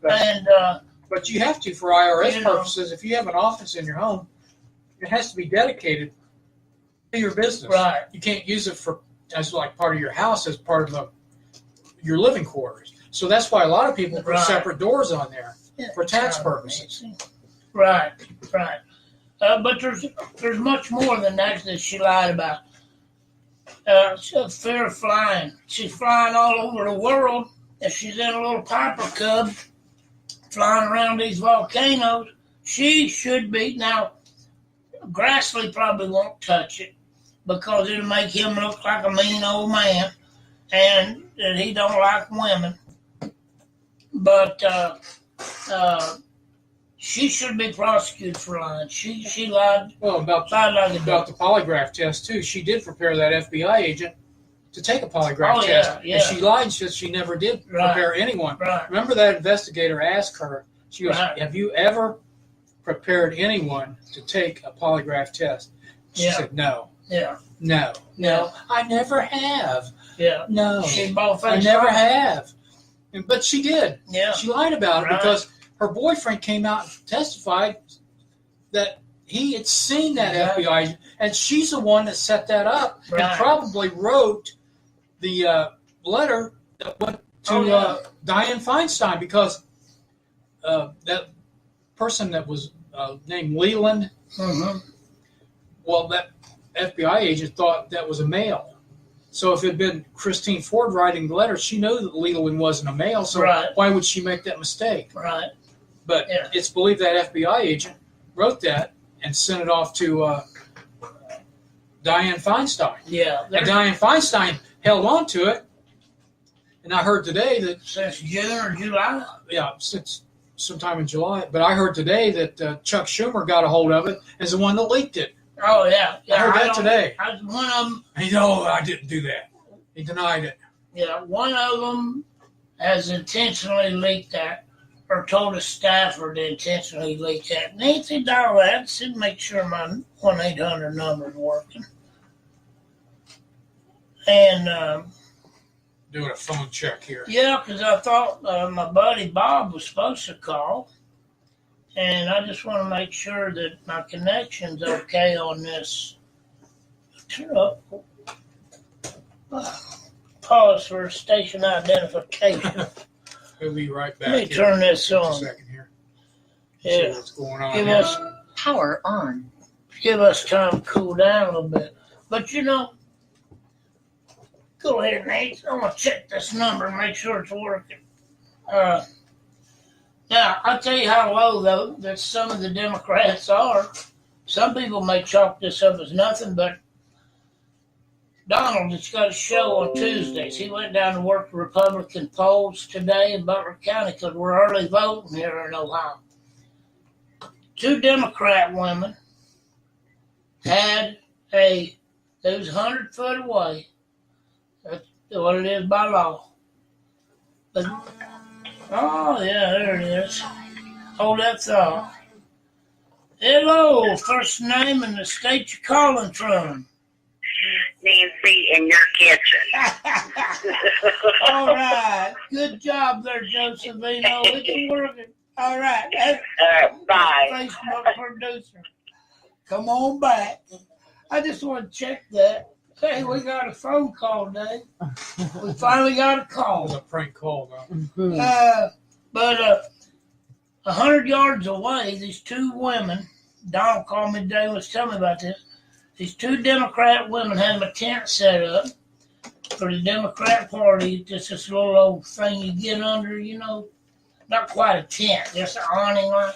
But you have to, for IRS purposes, if you have an office in your home, it has to be dedicated to your business.
Right.
You can't use it as like part of your house, as part of your living quarters. So that's why a lot of people put separate doors on there for tax purposes.
Right. But there's much more than that she lied about. Fear of flying. She's flying all over the world, and she's in a little Piper Cub flying around these volcanoes. She should be. Now, Grassley probably won't touch it because it'll make him look like a mean old man, and that he don't like women. But she should be prosecuted for lying. She lied.
Well, about the polygraph test too. She did prepare that FBI agent to take a polygraph test, and she lied and said she never did prepare anyone.
Right.
Remember that investigator asked her. She goes, "Have you ever prepared anyone to take a polygraph test?" She said, "No."
Yeah.
No. I never have.
Yeah.
No.
I
never have. But she did.
Yeah.
She lied about it because her boyfriend came out and testified that he had seen that FBI agent, and she's the one that set that up and probably wrote the letter that went to Dianne Feinstein, because that person that was named Leland, well, that FBI agent thought that was a male. So if it had been Christine Ford writing the letter, she knew that Leland wasn't a male, so why would she make that mistake?
Right.
But it's believed that FBI agent wrote that and sent it off to Dianne Feinstein.
Yeah.
And Dianne Feinstein held on to it. And I heard today that...
Since June or July?
Yeah, since sometime in July. But I heard today that Chuck Schumer got a hold of it as the one that leaked it.
Oh, yeah.
I heard that today.
One of them...
No, I didn't do that. He denied it.
Yeah, one of them has intentionally leaked that, or told a staffer to intentionally leak that. Nancy, dial that and make sure my 1-800 number is working. And...
doing a phone check here.
Yeah, because I thought my buddy Bob was supposed to call. And I just want to make sure that my connection's okay on this. Pause for station identification.
We'll be right back.
Let me turn this on.
Just a second here.
Yeah.
See what's going on
Give
here.
us
power on.
Give us time to cool down a little bit. But go ahead, Nate. I'm going to check this number and make sure it's working. Now, I'll tell you how low, though, that some of the Democrats are. Some people may chalk this up as nothing, but Donald has got a show on Tuesdays. He went down to work the Republican polls today in Butler County because we're early voting here in Ohio. 2 Democrat women had they was 100 foot away. That's what it is by law. But, oh, yeah, there it is. Hold that thought. Hello, first name and the state you're calling from.
Nancy in your kitchen.
All right. Good job there, Josephino. It's working. All right.
Bye.
Facebook producer. Come on back. I just want to check that. Hey, we got a phone call, Dave. We finally got a
It was
call.
a prank call, though.
But 100 yards away, these 2 women, Donald called me today and was telling me about this. These 2 Democrat women had a tent set up for the Democrat Party. Just this little old thing you get under, not quite a tent, just an awning line.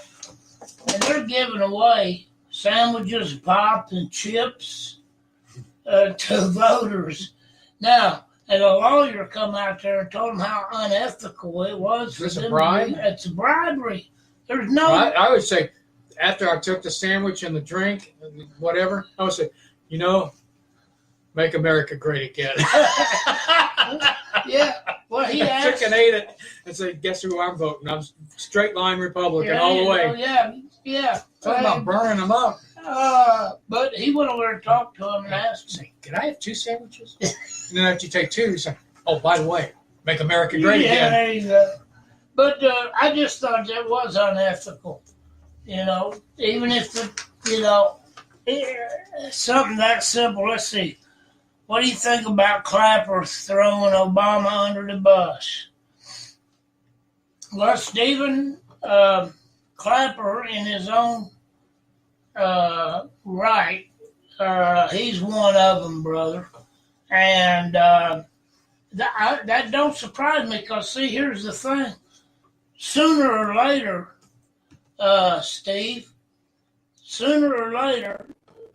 And they're giving away sandwiches, pop, and chips to voters. Now, and a lawyer come out there and told them how unethical it was.
Is this a bribe?
It's a bribery. There's no...
I would say, after I took the sandwich and the drink, and whatever, I would say, make America great again.
Yeah. Well, he asked...
Took and ate it and said, guess who I'm voting? I'm straight line Republican all the way.
Yeah.
Talking about burning them up.
But he went over and talked to him and asked him,
"Can I have 2 sandwiches?" And then after you take 2, you say, "Oh, by the way, make America great again."
There you go. But I just thought that was unethical. Even if something that simple. Let's see. What do you think about Clapper throwing Obama under the bus? Well, Stephen Clapper, in his own right, he's one of them, brother. And that don't surprise me because, see, here's the thing. Sooner or later, Steve,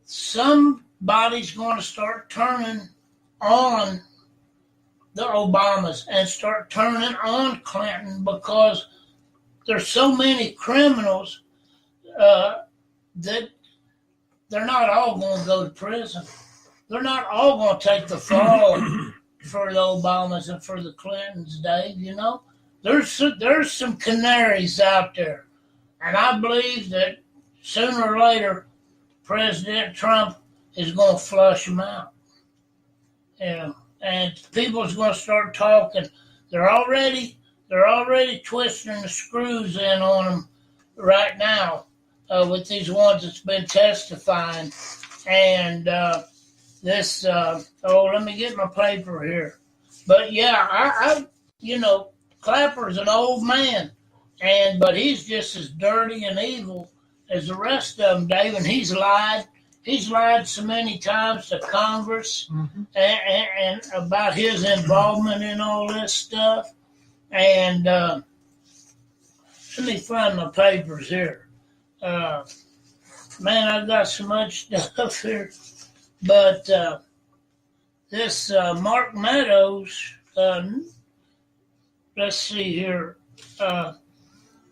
somebody's going to start turning on the Obamas and start turning on Clinton because there's so many criminals that they're not all going to go to prison. They're not all going to take the fall for the Obamas and for the Clintons, Dave. There's some canaries out there. And I believe that sooner or later, President Trump is going to flush them out. And people's going to start talking. They're already twisting the screws in on them right now with these ones that's been testifying. And let me get my paper here. But yeah, I Clapper's an old man, but he's just as dirty and evil as the rest of them, Dave. And he's lied. He's lied so many times to Congress and about his involvement in all this stuff. And let me find my papers here. Man, I've got so much stuff here. But this Mark Meadows, let's see here.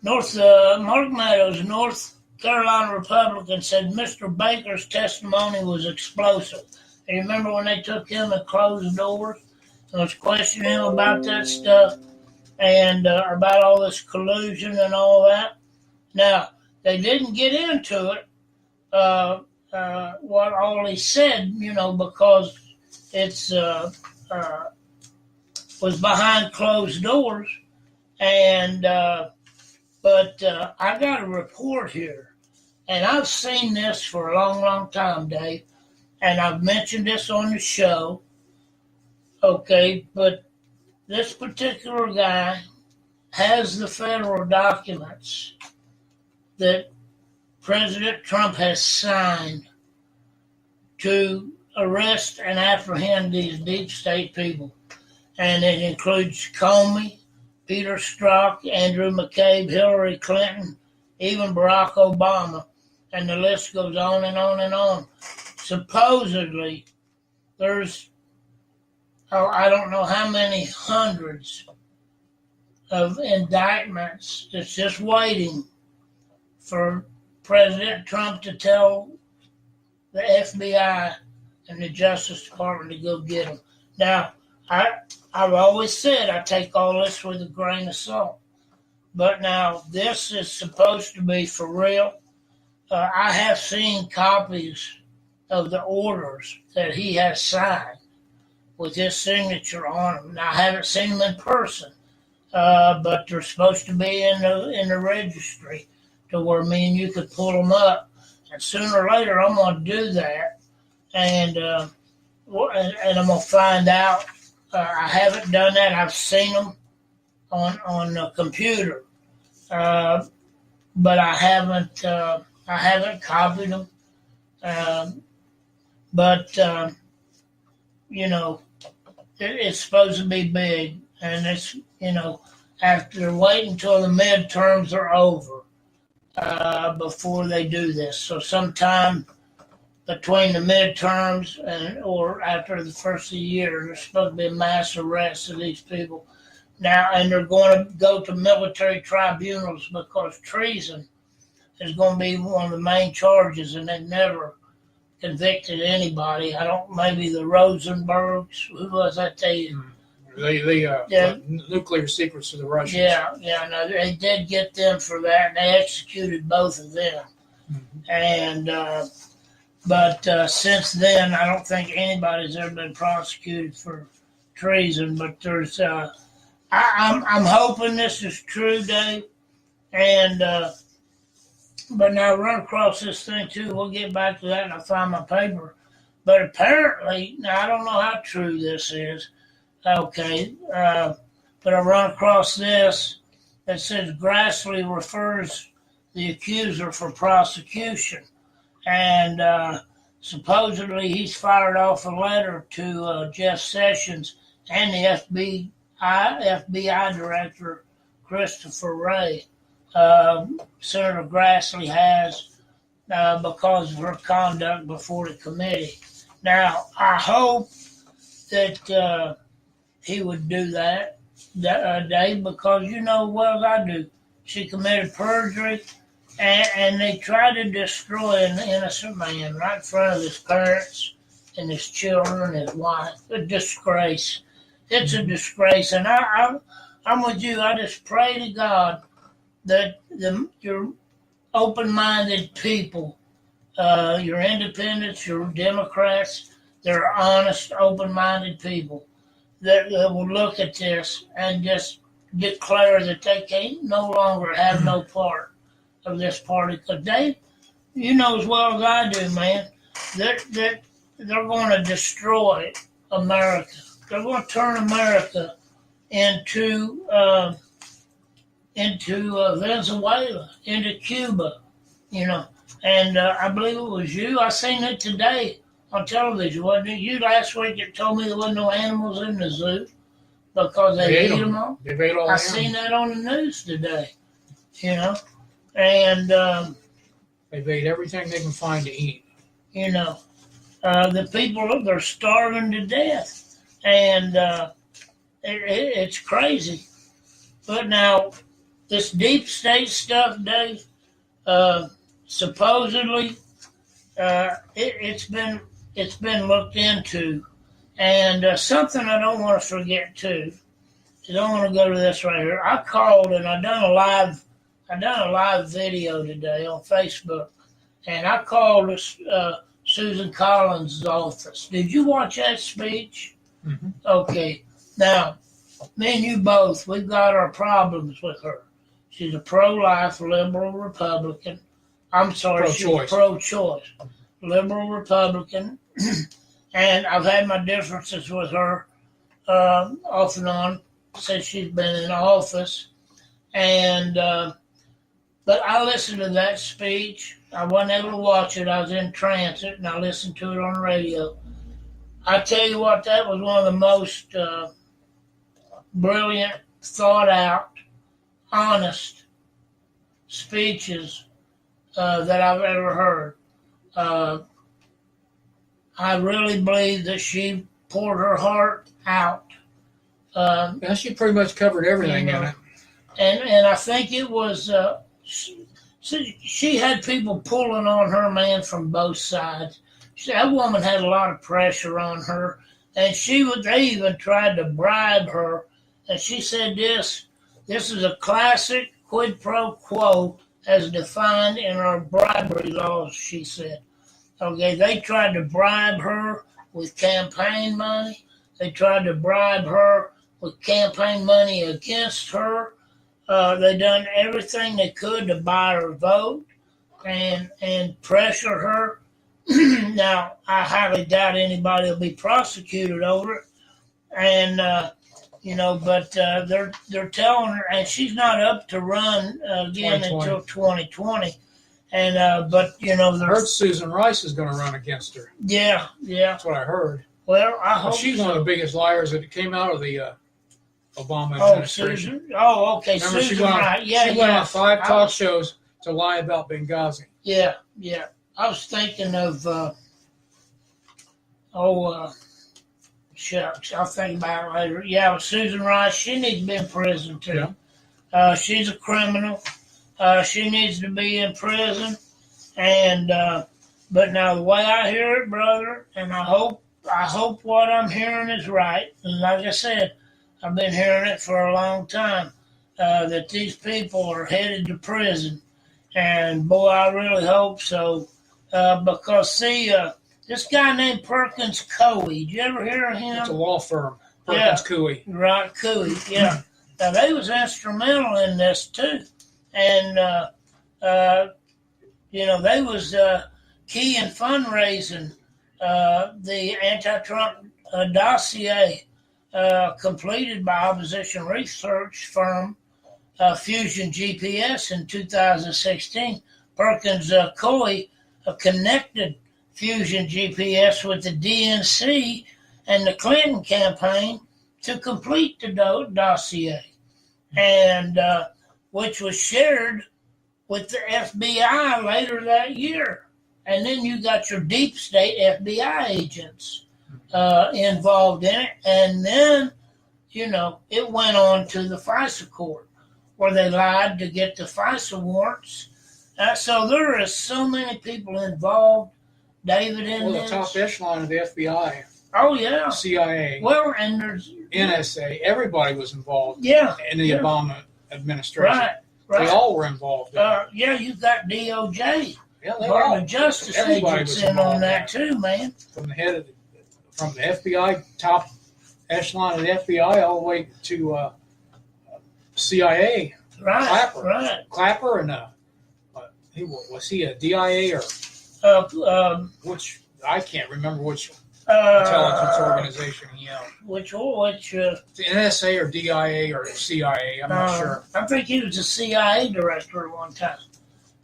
Mark Meadows, North Carolina Republican, said Mr. Baker's testimony was explosive. And you remember when they took him and closed the doors and was questioning him about that stuff and about all this collusion and all that? Now, they didn't get into it, what all he said, because it's was behind closed doors. And but I got a report here. And I've seen this for a long, long time, Dave. And I've mentioned this on the show. Okay, but this particular guy has the federal documents that President Trump has signed to arrest and apprehend these deep state people. And it includes Comey, Peter Strzok, Andrew McCabe, Hillary Clinton, even Barack Obama. And the list goes on and on and on. Supposedly, there's, I don't know how many hundreds of indictments that's just waiting for President Trump to tell the FBI and the Justice Department to go get them. Now, I've always said I take all this with a grain of salt. But now, this is supposed to be for real. I have seen copies of the orders that he has signed with his signature on them. Now, I haven't seen them in person, but they're supposed to be in the registry to where me and you could pull them up. And sooner or later, I'm going to do that, and I'm going to find out. I haven't done that. I've seen them on the computer, but I haven't copied them. it's supposed to be big, and it's, after waiting until the midterms are over before they do this. So sometime between the midterms or after the first of the year, there's supposed to be a mass arrest of these people. Now, and they're going to go to military tribunals because treason is going to be one of the main charges, and they've never convicted anybody. Maybe the Rosenbergs, who was that?
The nuclear secrets of the Russians.
No, they did get them for that, and they executed both of them. Mm-hmm. And but since then, I don't think anybody's ever been prosecuted for treason. But there's, I'm hoping this is true, Dave. And but now I run across this thing too. We'll get back to that, and I'll find my paper. But apparently, now I don't know how true this is. Okay, but I run across this that says Grassley refers the accuser for prosecution, and supposedly he's fired off a letter to Jeff Sessions and the FBI director Christopher Wray. Senator Grassley has because of her conduct before the committee. Now, I hope that he would do that, Dave, because you know well as I do, she committed perjury, and they tried to destroy an innocent man right in front of his parents and his children and his wife. A disgrace. It's a disgrace, and I'm with you. I just pray to God that your open-minded people, your independents, your Democrats, they're honest, open-minded people that will look at this and just declare that they can no longer have no part of this party. Because you know as well as I do, man, that they're going to destroy America. They're going to turn America into Venezuela, into Cuba, And I believe it was you. I seen it today on television. Wasn't it you last week that told me there wasn't no animals in the zoo because they ate them all?
They ate all.
I seen that on the news today, And
they've ate everything they can find to eat.
The people, they're starving to death, and it's crazy. But now, this deep state stuff, Dave, supposedly it's been looked into, and something I don't want to forget too is I want to go to this right here. I called and I done a live video today on Facebook, and I called Susan Collins' office. Did you watch that speech?
Mm-hmm.
Okay, now me and you both, we've got our problems with her. She's a pro-life liberal Republican. I'm sorry,
pro-choice.
She's pro-choice liberal Republican. And I've had my differences with her off and on since she's been in office. And but I listened to that speech. I wasn't able to watch it. I was in transit, and I listened to it on the radio. I tell you what, that was one of the most brilliant, thought-out, honest speeches that I've ever heard. I really believe that she poured her heart out.
She pretty much covered everything in it.
And I think it was, she had people pulling on her, man, from both sides. That woman had a lot of pressure on her, and they even tried to bribe her. And she said this is a classic quid pro quo as defined in our bribery laws, she said. Okay, they tried to bribe her with campaign money. They tried to bribe her with campaign money against her. They done everything they could to buy her vote and pressure her. Now, I highly doubt anybody will be prosecuted over it. And, but they're telling her, and she's not up to run again until 2020. And, I heard
Susan Rice is going to run against her.
Yeah.
That's what I heard.
Well, I hope
She's
so.
one of the biggest liars that came out of the Obama
Oh,
administration.
Susan. Oh, okay.
Remember,
Susan
she went on,
Wright. Yeah,
she went
yeah.
on 5 talk shows to lie about Benghazi.
Yeah, yeah. I was thinking of, shucks. I'll think about it later. Yeah, with Susan Rice, she needs to be in prison too.
Yeah.
She's a criminal. She needs to be in prison. And but now the way I hear it, brother, and I hope what I'm hearing is right. And like I said, I've been hearing it for a long time, that these people are headed to prison. And boy, I really hope so. Because see, this guy named Perkins Coie, did you ever hear of him?
It's a law firm, Perkins Coie.
Right, Coie, yeah. Now, they was instrumental in this, too. And, they was key in fundraising the anti-Trump dossier completed by opposition research firm Fusion GPS in 2016. Perkins Coie connected Fusion GPS with the DNC and the Clinton campaign to complete the dossier, and which was shared with the FBI later that year. And then you got your deep state FBI agents involved in it. And then, it went on to the FISA court where they lied to get the FISA warrants. So there is so many people involved, David, in
the
this.
top echelon of the FBI,
Oh, yeah.
CIA,
Well, and there's...
NSA, everybody was involved in the Obama administration.
Right.
They all were involved in it.
You've got DOJ.
Yeah, they
Department
all.
of Justice
Everybody
agents
was
in
involved
on that too, man.
From the FBI, top echelon of the FBI, all the way to CIA.
Right,
Clapper.
right.
Clapper and was he a DIA or which? I can't remember which intelligence organization he held.
Which?
The NSA or DIA or CIA? I'm not sure.
I think he was a CIA director at one time.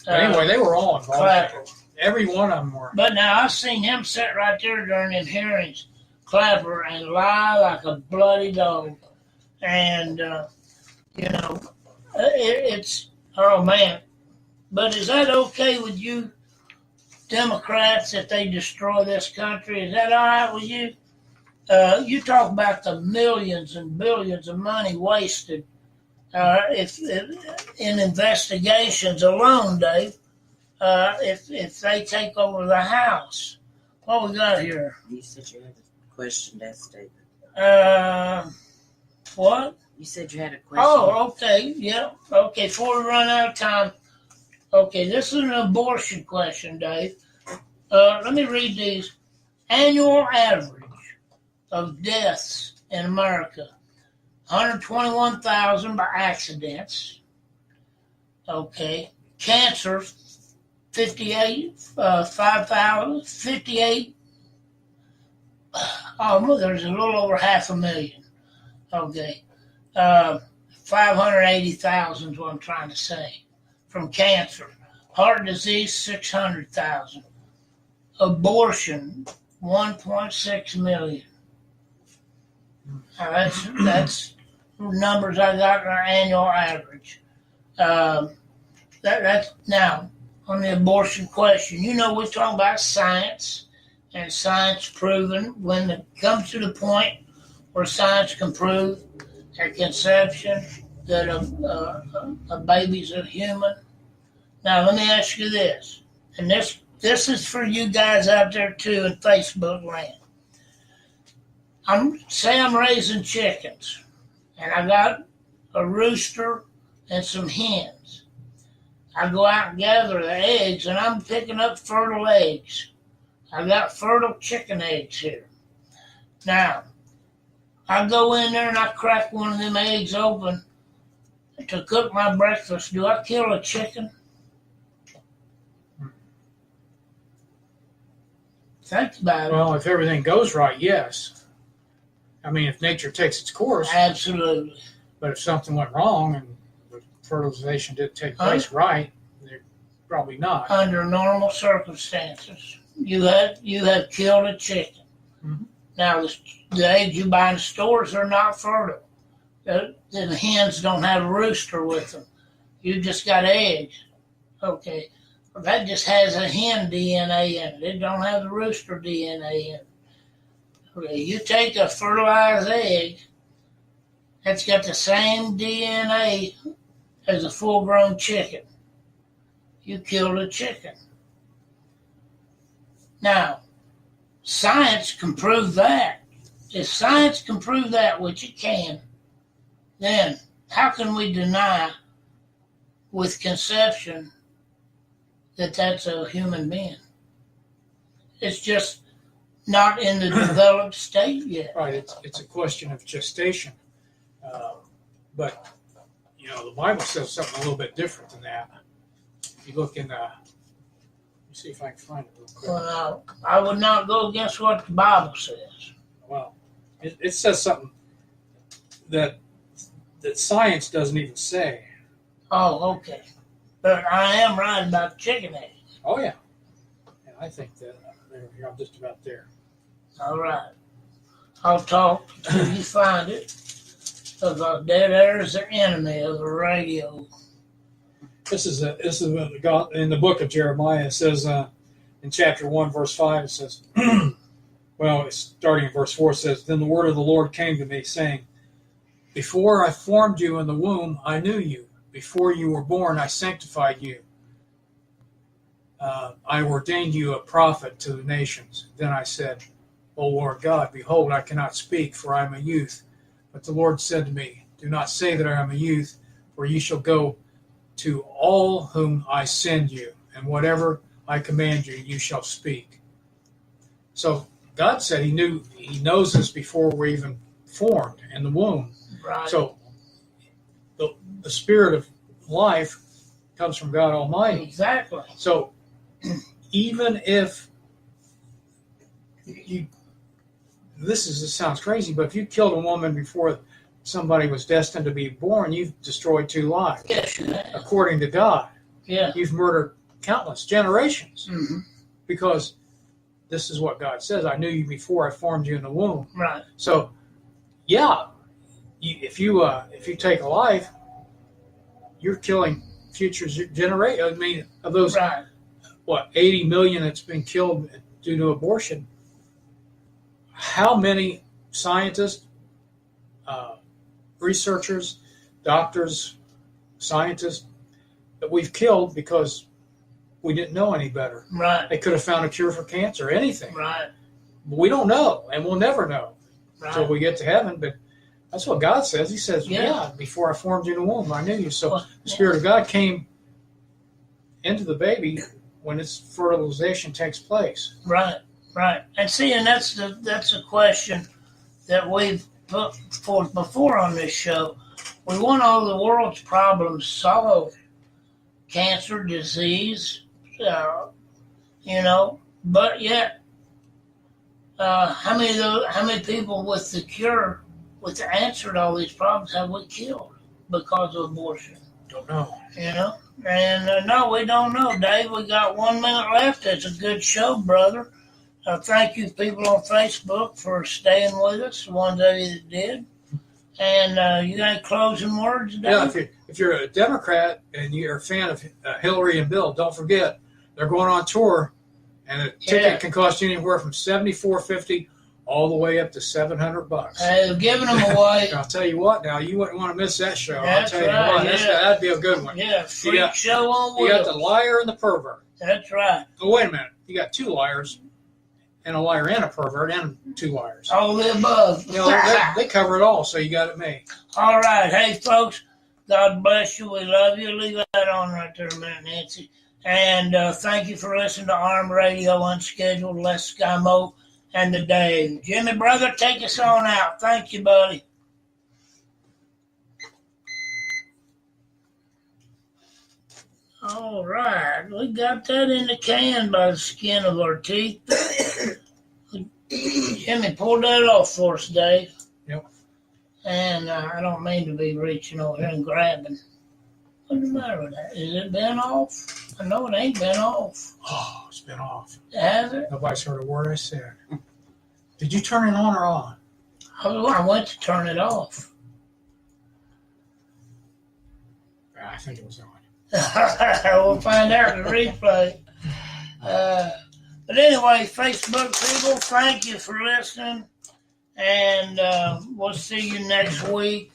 But anyway, they were all involved.
Clapper.
Every one of them were.
But now I've seen him sit right there during them hearings, Clapper, and lie like a bloody dog. And it's oh man. But is that okay with you, Democrats, if they destroy this country? Is that all right with you? You talk about the millions and billions of money wasted if in investigations alone, Dave. If they take over the House, what we got here?
You said you had a question to ask David.
What?
You said you had a question.
Oh, okay, yeah, okay. Before we run out of time, okay, this is an abortion question, Dave. Let me read these. Annual average of deaths in America: 121,000 by accidents. Okay, cancer, 58. Oh, there's a little over 500,000. Okay, 580,000 is what I'm trying to say from cancer. Heart disease, 600,000. Abortion, 1.6 million. Now that's numbers I got in our annual average. That's now on the abortion question. We're talking about science and science proven. When it comes to the point where science can prove at conception that a baby's a human. Now let me ask you this, and this is for you guys out there too in Facebook land. I'm raising chickens, and I got a rooster and some hens. I go out and gather the eggs, and I'm picking up fertile eggs. I got fertile chicken eggs here. Now, I go in there and I crack one of them eggs open to cook my breakfast. Do I kill a chicken? Think about it.
Well, if everything goes right, yes. I mean, if nature takes its course.
Absolutely.
But if something went wrong and the fertilization didn't take place right, they're probably not.
Under normal circumstances, you have killed a chicken.
Mm-hmm.
Now, the eggs you buy in stores are not fertile. The hens don't have a rooster with them. You just got eggs. Okay. Well, that just has a hen DNA in it. It don't have the rooster DNA in it. Okay. You take a fertilized egg that's got the same DNA as a full-grown chicken. You killed a chicken. Now, science can prove that. If science can prove that, which it can, then how can we deny with conception that that's a human being? It's just not in the developed state yet.
Right. It's a question of gestation. But, the Bible says something a little bit different than that. If you look in, let me see if I can find it real quick.
Well, I would not go against what the Bible says.
Well, it says something that science doesn't even say.
Oh, okay. But I am right about chicken eggs.
Oh, yeah. And I think that I'm just about there.
All right. I'll talk until you find it. Because dead air is the enemy of the radio.
This is in the book of Jeremiah. It says in chapter 1, verse 5, it says, well, it's starting in verse 4, it says, Then the word of the Lord came to me, saying, Before I formed you in the womb, I knew you. Before you were born, I sanctified you. I ordained you a prophet to the nations. Then I said, O Lord God, behold, I cannot speak, for I am a youth. But the Lord said to me, Do not say that I am a youth, for you shall go to all whom I send you, and whatever I command you, you shall speak. So God said He knows us before we're even formed in the womb.
Right.
So the spirit of life comes from God Almighty.
Exactly.
So even if this sounds crazy, but if you killed a woman before somebody was destined to be born, you've destroyed 2 lives.
Yes, you have.
According to God.
Yeah.
You've murdered countless generations.
Mm-hmm.
Because this is what God says. I knew you before I formed you in the womb.
Right.
So, yeah, if you take a life, you're killing future generations. I mean, of those, 80 million that's been killed due to abortion, how many scientists, researchers, doctors, scientists that we've killed because we didn't know any better.
Right.
They could have found a cure for cancer, anything.
Right.
But we don't know, and we'll never know until
Right.
we get to heaven. But that's what God says. He says, yeah, before I formed you in the womb, I knew you. So the Spirit of God came into the baby when its fertilization takes place.
Right. Right. And see, and that's a question that we've put forth before on this show. We want all the world's problems solved. Cancer, disease, but yet, how many people with the cure, with the answer to all these problems have we killed because of abortion?
Don't know.
And no, we don't know, Dave. We got 1 minute left. It's a good show, brother. Thank you, people on Facebook, for staying with us, the ones of you that did. And you got any closing words, Dave?
Yeah, if you're a Democrat and you're a fan of Hillary and Bill, don't forget they're going on tour, and a ticket can cost you anywhere from $74.50 all the way up to $700.
They're giving them away.
I'll tell you what. Now you wouldn't want to miss that show.
That's
I'll tell you
right,
what. That'd be a good one.
Yeah, freak show on
You
wheels.
got the liar and the pervert.
That's right.
Oh, wait a minute. You got 2 liars, and a liar and a pervert, and 2 liars.
All the above.
They cover it all, so you got it made.
All right. Hey, folks, God bless you. We love you. Leave that on right there a minute, Nancy. And thank you for listening to Armed Radio Unscheduled. Les Skymo and The Dave. Jimmy, brother, take us on out. Thank you, buddy. All right. We got that in the can by the skin of our teeth. Jimmy, pull that off for us, Dave.
Yep.
And I don't mean to be reaching over here and grabbing. What's the matter with that? Is it been off? I know it ain't been off.
Oh, it's been off.
Has it?
Nobody's heard a word I said. Did you turn it on or on?
Oh, I went to turn it off.
I think it was on.
We'll find out in the replay. But anyway, Facebook people, thank you for listening. And we'll see you next week.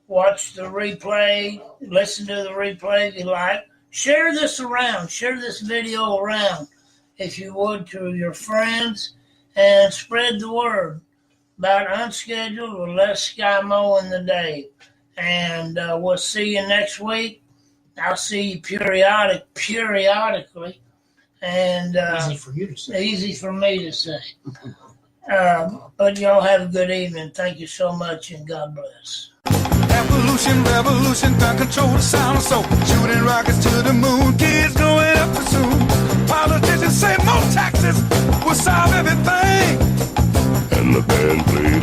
Watch the replay. Listen to the replay if you like. Share this around. Share this video around, if you would, to your friends. And spread the word about Unscheduled with Les Skymo and The Dave. And we'll see you next week. I'll see you periodically. And
Easy for you to say.
Easy for me to say. But y'all have a good evening. Thank you so much, and God bless.
Evolution, revolution, gun control the sound of soul. Shooting rockets to the moon, kids growing up too soon. Politicians say more taxes will solve everything.
And the band plays